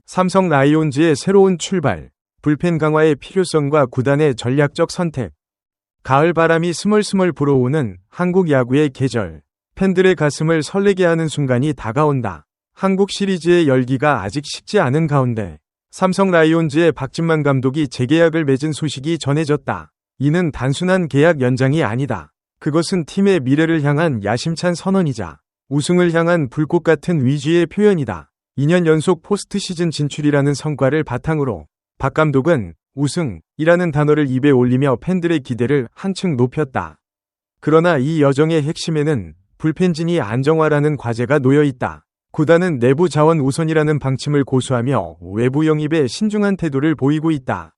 삼성 라이온즈의 새로운 출발, 불펜 강화의 필요성과 구단의 전략적 선택. 가을 바람이 스멀스멀 불어오는 한국 야구의 계절. 팬들의 가슴을 설레게 하는 순간이 다가온다. 한국 시리즈의 열기가 아직 식지 않은 가운데 삼성 라이온즈의 박진만 감독이 재계약을 맺은 소식이 전해졌다. 이는 단순한 계약 연장이 아니다. 그것은 팀의 미래를 향한 야심찬 선언이자 우승을 향한 불꽃 같은 위기의 표현이다. 2년 연속 포스트 시즌 진출이라는 성과를 바탕으로 박 감독은 우승이라는 단어를 입에 올리며 팬들의 기대를 한층 높였다. 그러나 이 여정의 핵심에는 불펜진이 안정화라는 과제가 놓여 있다. 구단은 내부 자원 우선이라는 방침을 고수하며 외부 영입에 신중한 태도를 보이고 있다.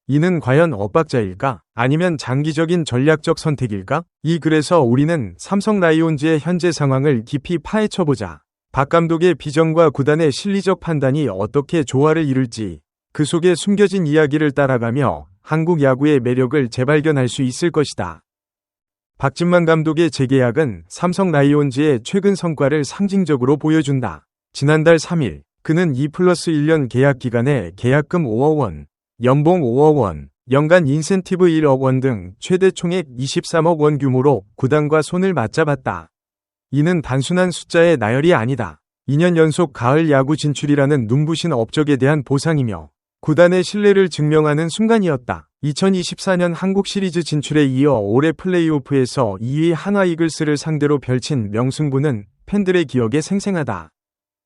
이는 과연 엇박자일까? 아니면 장기적인 전략적 선택일까? 이 글에서 우리는 삼성 라이온즈의 현재 상황을 깊이 파헤쳐보자. 박 감독의 비전과 구단의 실리적 판단이 어떻게 조화를 이룰지, 그 속에 숨겨진 이야기를 따라가며 한국 야구의 매력을 재발견할 수 있을 것이다. 박진만 감독의 재계약은 삼성 라이온즈의 최근 성과를 상징적으로 보여준다. 지난달 3일, 그는 2+1년 계약 기간에 계약금 5억 원, 연봉 5억 원, 연간 인센티브 1억 원 등 최대 총액 23억 원 규모로 구단과 손을 맞잡았다. 이는 단순한 숫자의 나열이 아니다. 2년 연속 가을 야구 진출이라는 눈부신 업적에 대한 보상이며 구단의 신뢰를 증명하는 순간이었다. 2024년 한국 시리즈 진출에 이어 올해 플레이오프에서 2위 한화 이글스를 상대로 펼친 명승부는 팬들의 기억에 생생하다.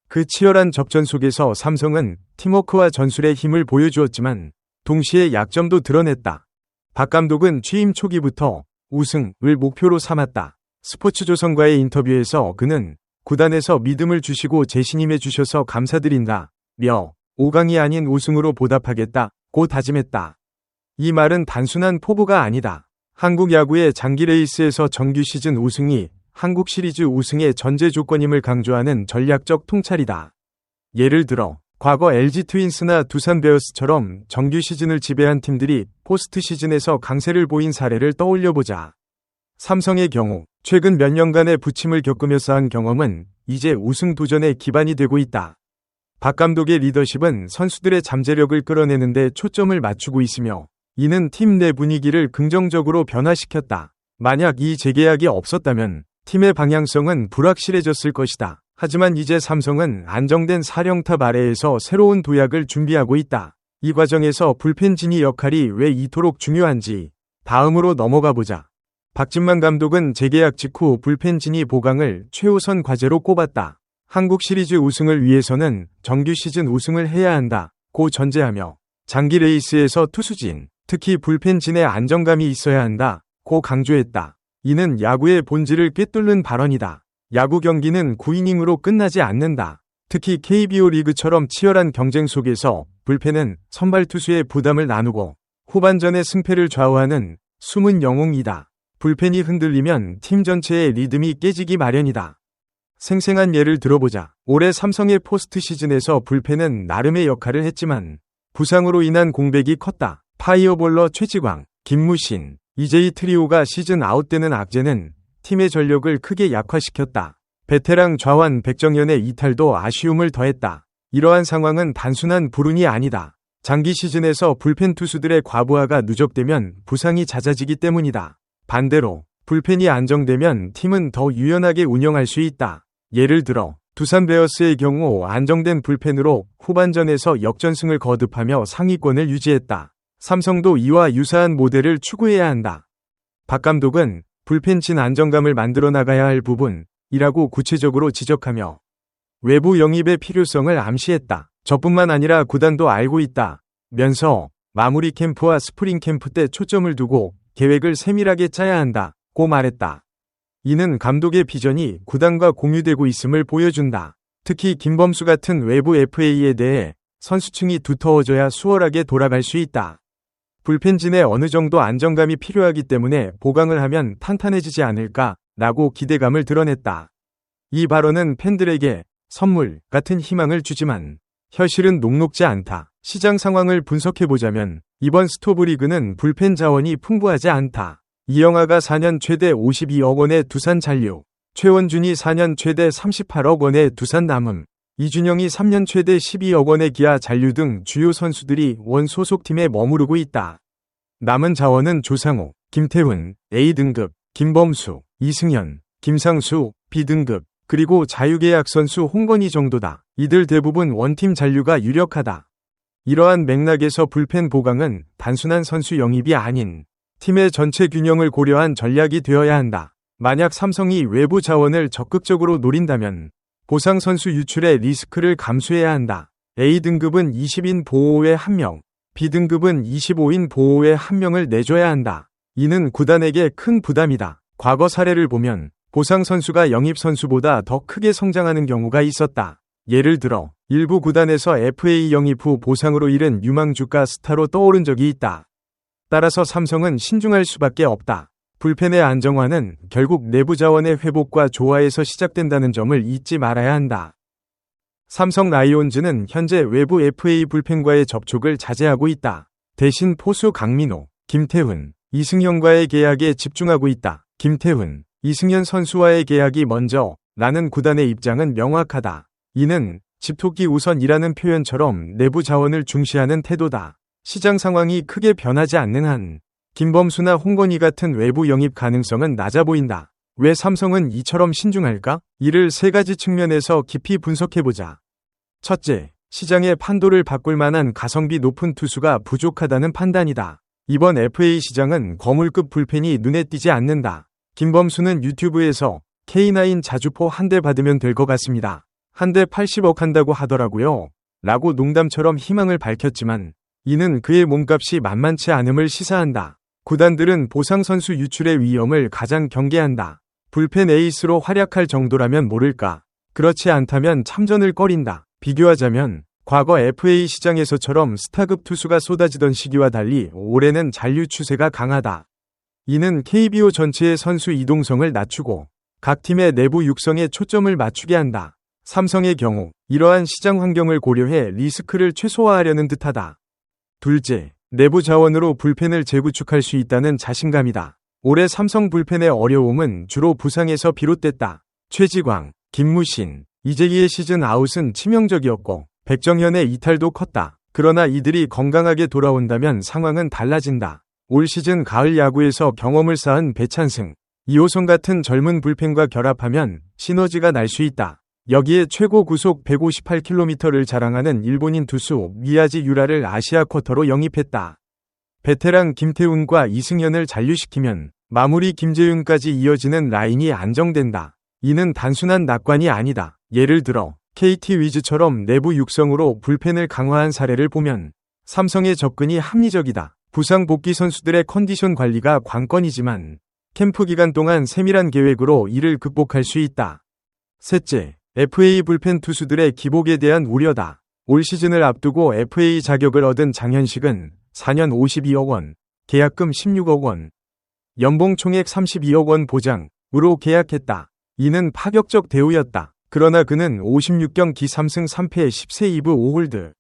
그 치열한 접전 속에서 삼성은 팀워크와 전술의 힘을 보여주었지만 동시에 약점도 드러냈다. 박 감독은 취임 초기부터 우승을 목표로 삼았다. 스포츠조선과의 인터뷰에서 그는 구단에서 믿음을 주시고 재신임해 주셔서 감사드린다. 5강이 아닌 우승으로 보답하겠다고 다짐했다. 이 말은 단순한 포부가 아니다. 한국 야구의 장기 레이스에서 정규 시즌 우승이 한국 시리즈 우승의 전제 조건임을 강조하는 전략적 통찰이다. 예를 들어 과거 LG 트윈스나 두산 베어스처럼 정규 시즌을 지배한 팀들이 포스트 시즌에서 강세를 보인 사례를 떠올려보자. 삼성의 경우 최근 몇 년간의 부침을 겪으며 쌓은 경험은 이제 우승 도전의 기반이 되고 있다. 박 감독의 리더십은 선수들의 잠재력을 끌어내는 데 초점을 맞추고 있으며 이는 팀 내 분위기를 긍정적으로 변화시켰다. 만약 이 재계약이 없었다면 팀의 방향성은 불확실해졌을 것이다. 하지만 이제 삼성은 안정된 사령탑 아래에서 새로운 도약을 준비하고 있다. 이 과정에서 불펜진이 역할이 왜 이토록 중요한지 다음으로 넘어가 보자. 박진만 감독은 재계약 직후 불펜진이 보강을 최우선 과제로 꼽았다. 한국 시리즈 우승을 위해서는 정규 시즌 우승을 해야 한다고 전제하며 장기 레이스에서 투수진, 특히 불펜진의 안정감이 있어야 한다고 강조했다. 이는 야구의 본질을 꿰뚫는 발언이다. 야구 경기는 9이닝으로 끝나지 않는다. 특히 KBO 리그처럼 치열한 경쟁 속에서 불펜은 선발 투수의 부담을 나누고 후반전의 승패를 좌우하는 숨은 영웅이다. 불펜이 흔들리면 팀 전체의 리듬이 깨지기 마련이다. 생생한 예를 들어보자. 올해 삼성의 포스트 시즌에서 불펜은 나름의 역할을 했지만 부상으로 인한 공백이 컸다. 파이어볼러 최지광, 김무신, 이재희 트리오가 시즌 아웃되는 악재는 팀의 전력을 크게 약화시켰다. 베테랑 좌완 백정현의 이탈도 아쉬움을 더했다. 이러한 상황은 단순한 불운이 아니다. 장기 시즌에서 불펜 투수들의 과부하가 누적되면 부상이 잦아지기 때문이다. 반대로 불펜이 안정되면 팀은 더 유연하게 운영할 수 있다. 예를 들어 두산 베어스의 경우 안정된 불펜으로 후반전에서 역전승을 거듭하며 상위권을 유지했다. 삼성도 이와 유사한 모델을 추구해야 한다. 박 감독은 불펜진 안정감을 만들어 나가야 할 부분이라고 구체적으로 지적하며 외부 영입의 필요성을 암시했다. 저뿐만 아니라 구단도 알고 있다면서 마무리 캠프와 스프링 캠프 때 초점을 두고 계획을 세밀하게 짜야 한다고 말했다. 이는 감독의 비전이 구단과 공유되고 있음을 보여준다. 특히 김범수 같은 외부 FA에 대해 선수층이 두터워져야 수월하게 돌아갈 수 있다. 불펜진에 어느 정도 안정감이 필요하기 때문에 보강을 하면 탄탄해지지 않을까라고 기대감을 드러냈다. 이 발언은 팬들에게 선물 같은 희망을 주지만 현실은 녹록지 않다. 시장 상황을 분석해보자면 이번 스토브리그는 불펜 자원이 풍부하지 않다. 이영하가 4년 최대 52억 원의 두산 잔류, 최원준이 4년 최대 38억 원의 두산 남음, 이준영이 3년 최대 12억 원의 기아 잔류 등 주요 선수들이 원 소속팀에 머무르고 있다. 남은 자원은 조상욱, 김태훈, A등급, 김범수, 이승현, 김상수, B등급, 그리고 자유계약 선수 홍건희 정도다. 이들 대부분 원팀 잔류가 유력하다. 이러한 맥락에서 불펜 보강은 단순한 선수 영입이 아닌 팀의 전체 균형을 고려한 전략이 되어야 한다. 만약 삼성이 외부 자원을 적극적으로 노린다면 보상 선수 유출의 리스크를 감수해야 한다. A등급은 20인 보호에 1명, B등급은 25인 보호에 1명을 내줘야 한다. 이는 구단에게 큰 부담이다. 과거 사례를 보면 보상 선수가 영입 선수보다 더 크게 성장하는 경우가 있었다. 예를 들어 일부 구단에서 FA 영입 후 보상으로 잃은 유망주가 스타로 떠오른 적이 있다. 따라서 삼성은 신중할 수밖에 없다. 불펜의 안정화는 결국 내부 자원의 회복과 조화에서 시작된다는 점을 잊지 말아야 한다. 삼성 라이온즈는 현재 외부 FA 불펜과의 접촉을 자제하고 있다. 대신 포수 강민호, 김태훈, 이승현과의 계약에 집중하고 있다. 김태훈, 이승현 선수와의 계약이 먼저 라는 구단의 입장은 명확하다. 이는 집토끼 우선이라는 표현처럼 내부 자원을 중시하는 태도다. 시장 상황이 크게 변하지 않는 한 김범수나 홍건희 같은 외부 영입 가능성은 낮아 보인다. 왜 삼성은 이처럼 신중할까? 이를 세 가지 측면에서 깊이 분석해보자. 첫째, 시장의 판도를 바꿀 만한 가성비 높은 투수가 부족하다는 판단이다. 이번 FA 시장은 거물급 불펜이 눈에 띄지 않는다. 김범수는 유튜브에서 K9 자주포 한 대 받으면 될 것 같습니다. 한 대 80억 한다고 하더라고요. 라고 농담처럼 희망을 밝혔지만 이는 그의 몸값이 만만치 않음을 시사한다. 구단들은 보상 선수 유출의 위험을 가장 경계한다. 불펜 에이스로 활약할 정도라면 모를까. 그렇지 않다면 참전을 꺼린다. 비교하자면 과거 FA 시장에서처럼 스타급 투수가 쏟아지던 시기와 달리 올해는 잔류 추세가 강하다. 이는 KBO 전체의 선수 이동성을 낮추고 각 팀의 내부 육성에 초점을 맞추게 한다. 삼성의 경우 이러한 시장 환경을 고려해 리스크를 최소화하려는 듯하다. 둘째, 내부 자원으로 불펜을 재구축할 수 있다는 자신감이다. 올해 삼성 불펜의 어려움은 주로 부상에서 비롯됐다. 최지광, 김무신, 이재기의 시즌 아웃은 치명적이었고 백정현의 이탈도 컸다. 그러나 이들이 건강하게 돌아온다면 상황은 달라진다. 올 시즌 가을 야구에서 경험을 쌓은 배찬승, 이호성 같은 젊은 불펜과 결합하면 시너지가 날 수 있다. 여기에 최고 구속 158km를 자랑하는 일본인 투수 미야지 유라를 아시아 쿼터로 영입했다. 베테랑 김태훈과 이승현을 잔류시키면 마무리 김재윤까지 이어지는 라인이 안정된다. 이는 단순한 낙관이 아니다. 예를 들어 KT 위즈처럼 내부 육성으로 불펜을 강화한 사례를 보면 삼성의 접근이 합리적이다. 부상 복귀 선수들의 컨디션 관리가 관건이지만 캠프 기간 동안 세밀한 계획으로 이를 극복할 수 있다. 셋째, FA 불펜 투수들의 기복에 대한 우려다. 올 시즌을 앞두고 FA 자격을 얻은 장현식은 4년 52억 원, 계약금 16억 원, 연봉 총액 32억 원 보장으로 계약했다. 이는 파격적 대우였다. 그러나 그는 56경기 3승 3패 10세 2부 5홀드,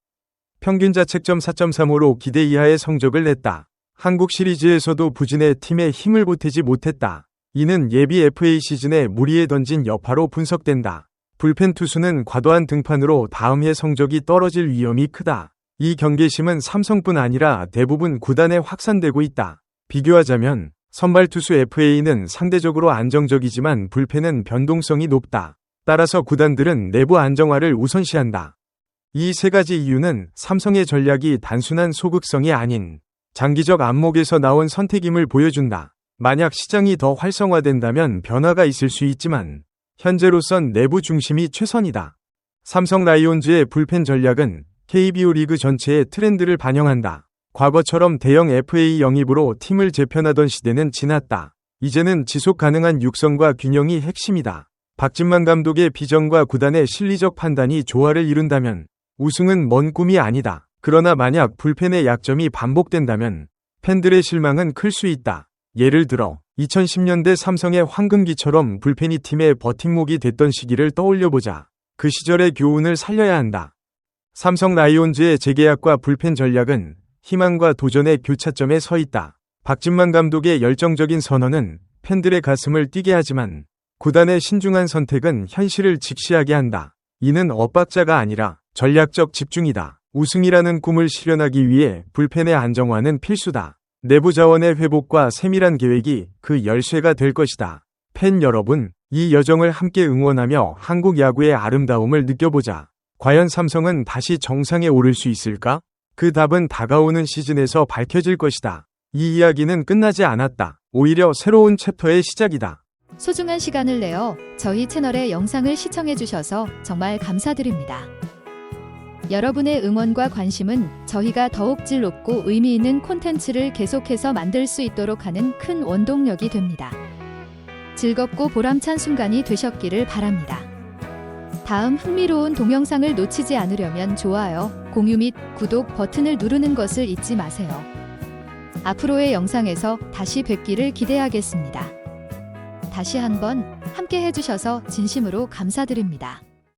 평균 자책점 4.35로 기대 이하의 성적을 냈다. 한국 시리즈에서도 부진해 팀에 힘을 보태지 못했다. 이는 예비 FA 시즌에 무리에 던진 여파로 분석된다. 불펜 투수는 과도한 등판으로 다음 해 성적이 떨어질 위험이 크다. 이 경계심은 삼성뿐 아니라 대부분 구단에 확산되고 있다. 비교하자면 선발 투수 FA는 상대적으로 안정적이지만 불펜은 변동성이 높다. 따라서 구단들은 내부 안정화를 우선시한다. 이 세 가지 이유는 삼성의 전략이 단순한 소극성이 아닌 장기적 안목에서 나온 선택임을 보여준다. 만약 시장이 더 활성화된다면 변화가 있을 수 있지만 현재로선 내부 중심이 최선이다. 삼성 라이온즈의 불펜 전략은 KBO 리그 전체의 트렌드를 반영한다. 과거처럼 대형 FA 영입으로 팀을 재편하던 시대는 지났다. 이제는 지속 가능한 육성과 균형이 핵심이다. 박진만 감독의 비전과 구단의 실리적 판단이 조화를 이룬다면 우승은 먼 꿈이 아니다. 그러나 만약 불펜의 약점이 반복된다면 팬들의 실망은 클 수 있다. 예를 들어 2010년대 삼성의 황금기처럼 불펜이 팀의 버팀목이 됐던 시기를 떠올려보자. 그 시절의 교훈을 살려야 한다. 삼성 라이온즈의 재계약과 불펜 전략은 희망과 도전의 교차점에 서 있다. 박진만 감독의 열정적인 선언은 팬들의 가슴을 뛰게 하지만 구단의 신중한 선택은 현실을 직시하게 한다. 이는 엇박자가 아니라 전략적 집중이다. 우승이라는 꿈을 실현하기 위해 불펜의 안정화는 필수다. 내부 자원의 회복과 세밀한 계획이 그 열쇠가 될 것이다. 팬 여러분, 이 여정을 함께 응원하며 한국 야구의 아름다움을 느껴보자. 과연 삼성은 다시 정상에 오를 수 있을까? 그 답은 다가오는 시즌에서 밝혀질 것이다. 이 이야기는 끝나지 않았다. 오히려 새로운 챕터의 시작이다. 소중한 시간을 내어 저희 채널의 영상을 시청해주셔서 정말 감사드립니다. 여러분의 응원과 관심은 저희가 더욱 질높고 의미 있는 콘텐츠를 계속해서 만들 수 있도록 하는 큰 원동력이 됩니다. 즐겁고 보람찬 순간이 되셨기를 바랍니다. 다음 흥미로운 동영상을 놓치지 않으려면 좋아요, 공유 및 구독 버튼을 누르는 것을 잊지 마세요. 앞으로의 영상에서 다시 뵙기를 기대하겠습니다. 다시 한번 함께 해주셔서 진심으로 감사드립니다.